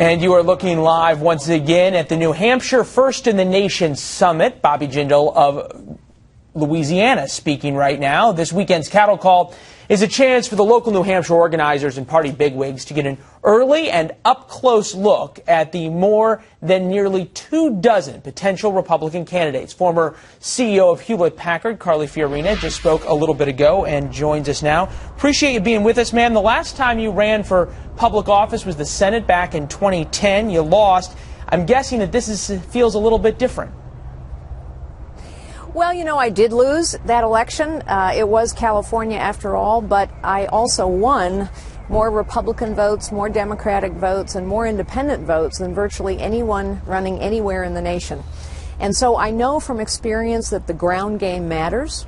And you are looking live once again at the New Hampshire First in the Nation Summit. Bobby Jindal of Louisiana speaking right now. This weekend's cattle call is a chance for the local New Hampshire organizers and party bigwigs to get an early and up-close look at the more than nearly 24 potential Republican candidates. Former CEO of Hewlett-Packard, Carly Fiorina, just spoke a little bit ago and joins us now. Appreciate you being with us, ma'am. The last time you ran for public office was the Senate back in 2010. You lost. I'm guessing that feels a little bit different. Well, you know, I did lose that election. It was California after all, but I also won more Republican votes, more Democratic votes, and more independent votes than virtually anyone running anywhere in the nation. And so I know from experience that the ground game matters.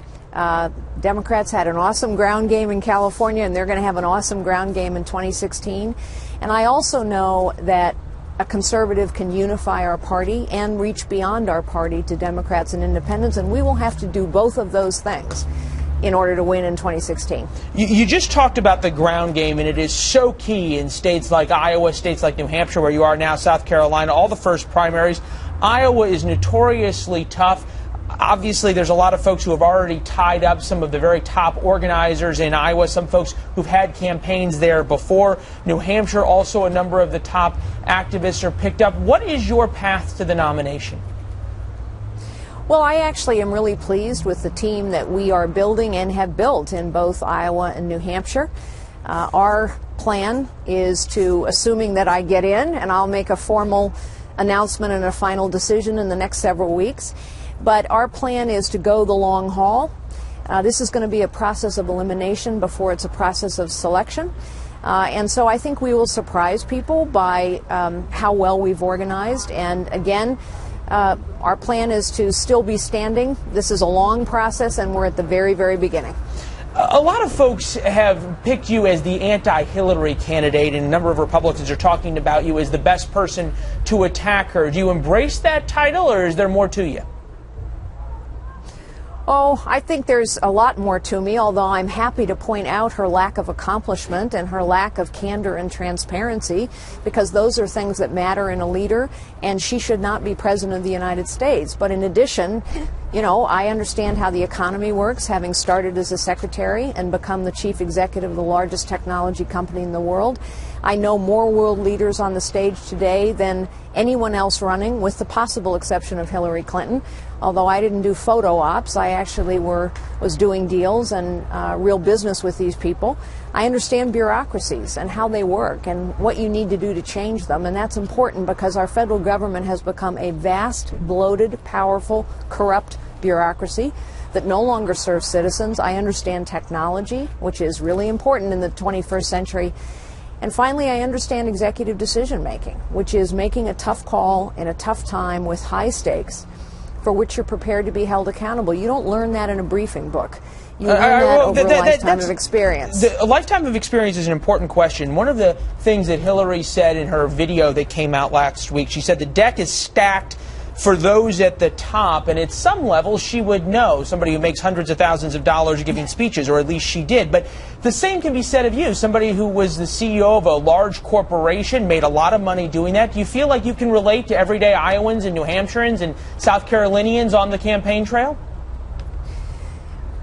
Democrats had an awesome ground game in California, and they're going to have an awesome ground game in 2016. And I also know that a conservative can unify our party and reach beyond our party to Democrats and independents, and we will have to do both of those things in order to win in 2016. You just talked about the ground game, and it is so key in states like Iowa, states like New Hampshire, where you are now, South Carolina, all the first primaries. Iowa is notoriously tough. Obviously, there's a lot of folks who have already tied up some of the very top organizers in Iowa, some folks who've had campaigns there before. New Hampshire, also a number of the top activists are picked up. What is your path to the nomination? Well, I actually am really pleased with the team that we are building and have built in both Iowa and New Hampshire. Our plan is to, assuming that I get in, and I'll make a formal announcement and a final decision in the next several weeks, but our plan is to go the long haul. This is going to be a process of elimination before it's a process of selection. And so I think we will surprise people by how well we've organized. And again, our plan is to still be standing. This is a long process, and we're at the very, very beginning. A lot of folks have picked you as the anti-Hillary candidate, and a number of Republicans are talking about you as the best person to attack her. Do you embrace that title, or is there more to you? Oh, I think there's a lot more to me, although I'm happy to point out her lack of accomplishment and her lack of candor and transparency, because those are things that matter in a leader, and she should not be president of the United States. But in addition, you know, I understand how the economy works, having started as a secretary and become the chief executive of the largest technology company in the world. I know more world leaders on the stage today than anyone else running, with the possible exception of Hillary Clinton. Although I didn't do photo ops, I actually was doing deals and real business with these people. I understand bureaucracies and how they work and what you need to do to change them, and that's important because our federal government has become a vast, bloated, powerful, corrupt bureaucracy that no longer serves citizens. I understand technology, which is really important in the 21st century. And finally, I understand executive decision making, which is making a tough call in a tough time with high stakes for which you're prepared to be held accountable. You don't learn that in a briefing book. You learn that over a lifetime of experience. A lifetime of experience is an important question. One of the things that Hillary said in her video that came out last week, she said the deck is stacked for those at the top, and at some level she would know, somebody who makes hundreds of thousands of dollars giving speeches, or at least she did. But the same can be said of you, somebody who was the CEO of a large corporation, made a lot of money doing that. Do you feel like you can relate to everyday Iowans and New Hampshireans and South Carolinians on the campaign trail?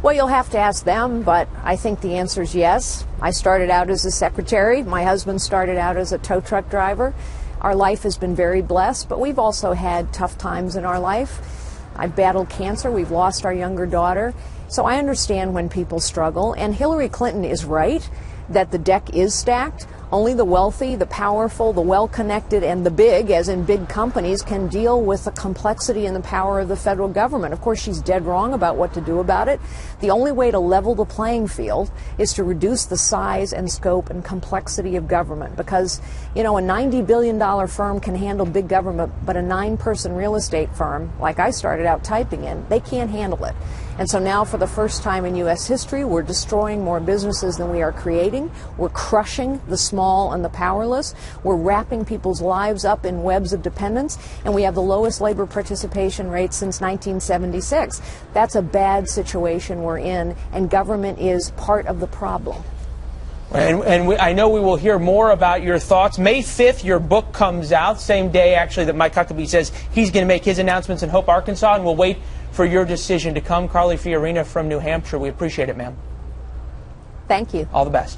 Well, you'll have to ask them, but I think the answer is yes. I started out as a secretary. My husband started out as a tow truck driver. Our life has been very blessed, but we've also had tough times in our life. I've battled cancer. We've lost our younger daughter. So I understand when people struggle. And Hillary Clinton is right that the deck is stacked. Only the wealthy, the powerful, the well-connected, and the big, as in big companies, can deal with the complexity and the power of the federal government. Of course, she's dead wrong about what to do about it. The only way to level the playing field is to reduce the size and scope and complexity of government, because, you know, a $90 billion firm can handle big government, but a 9-person real estate firm, like I started out typing in, they can't handle it. And so now, for the first time in U.S. history, we're destroying more businesses than we are creating. We're crushing the small and the powerless. We're wrapping people's lives up in webs of dependence, and we have the lowest labor participation rate since 1976. That's a bad situation we're in, and government is part of the problem. I know we will hear more about your thoughts. May 5th, your book comes out, same day, actually, that Mike Huckabee says he's going to make his announcements in Hope, Arkansas, and we'll wait for your decision to come. Carly Fiorina from New Hampshire, we appreciate it, ma'am. Thank you. All the best.